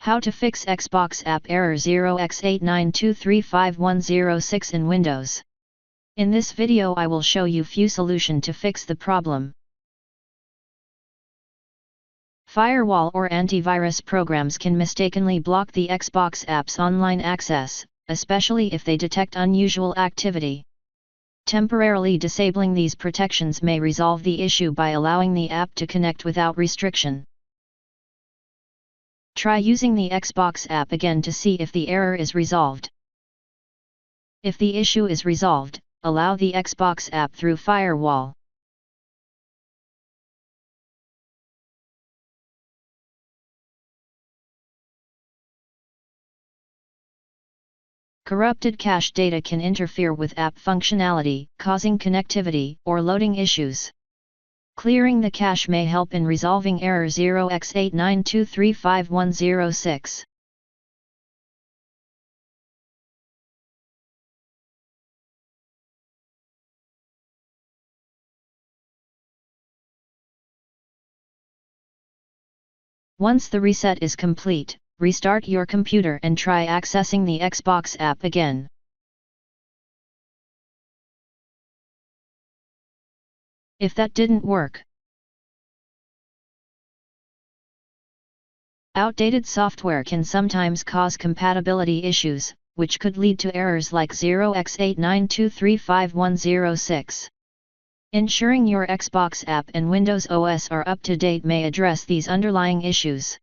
How to fix Xbox app error 0x89235106 in Windows. In this video I will show you few solution to fix the problem. Firewall or antivirus programs can mistakenly block the Xbox app's online access, especially if they detect unusual activity. Temporarily disabling these protections may resolve the issue by allowing the app to connect without restriction. Try using the Xbox app again to see if the error is resolved. If the issue is resolved, allow the Xbox app through firewall. Corrupted cache data can interfere with app functionality, causing connectivity or loading issues. Clearing the cache may help in resolving error 0x89235106. Once the reset is complete, restart your computer and try accessing the Xbox app again. If that didn't work, outdated software can sometimes cause compatibility issues, which could lead to errors like 0x89235106. Ensuring your Xbox app and Windows OS are up to date may address these underlying issues.